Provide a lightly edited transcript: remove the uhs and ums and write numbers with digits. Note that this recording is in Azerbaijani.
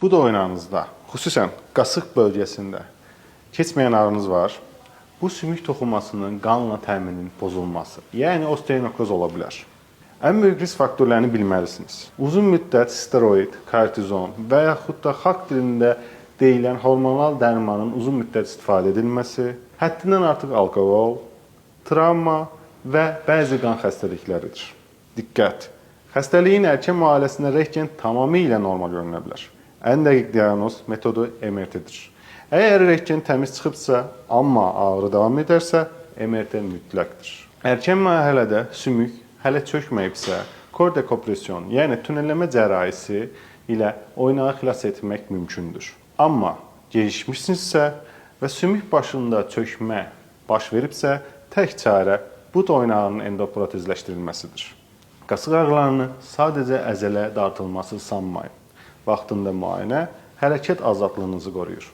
Bu da oynağınızda, xüsusən qasıq bölgəsində keçməyən ağrınız var. Bu sümük toxunmasının qanla təmininin pozulması, yəni osteonekroz ola bilər. Ən böyük risk faktorlarını bilməlisiniz. Uzun müddət steroid, kortizon və yaxud da xalq dilində deyilən hormonal dərmanın uzun müddət istifadə edilməsi, həddindən artıq alkoqol, travma və bəzi qan xəstəlikləridir. Diqqət! Xəstəliyin erkən müalicəsində rentgen tamamilə normal görünə bilər. Ən dəqiq diaqnoz metodu MRT-dir. Əgər rentgen təmiz çıxıbsa, amma ağrı davam edərsə, MRT mütləqdir. Erkən mərhələdə sümük hələ çökməyibsə, kordekompression, yəni tunelləmə cərrahisi ilə oynağı xilas etmək mümkündür. Amma gecikmişsinizsə və sümük başında çökmə baş veribsə, tək çarə but oynağının endoprotezləşdirilməsidir. Qasıq ağrılarını sadəcə əzələ dartılması sanmayın. Vaxtında müayinə hərəkət azadlığınızı qoruyur.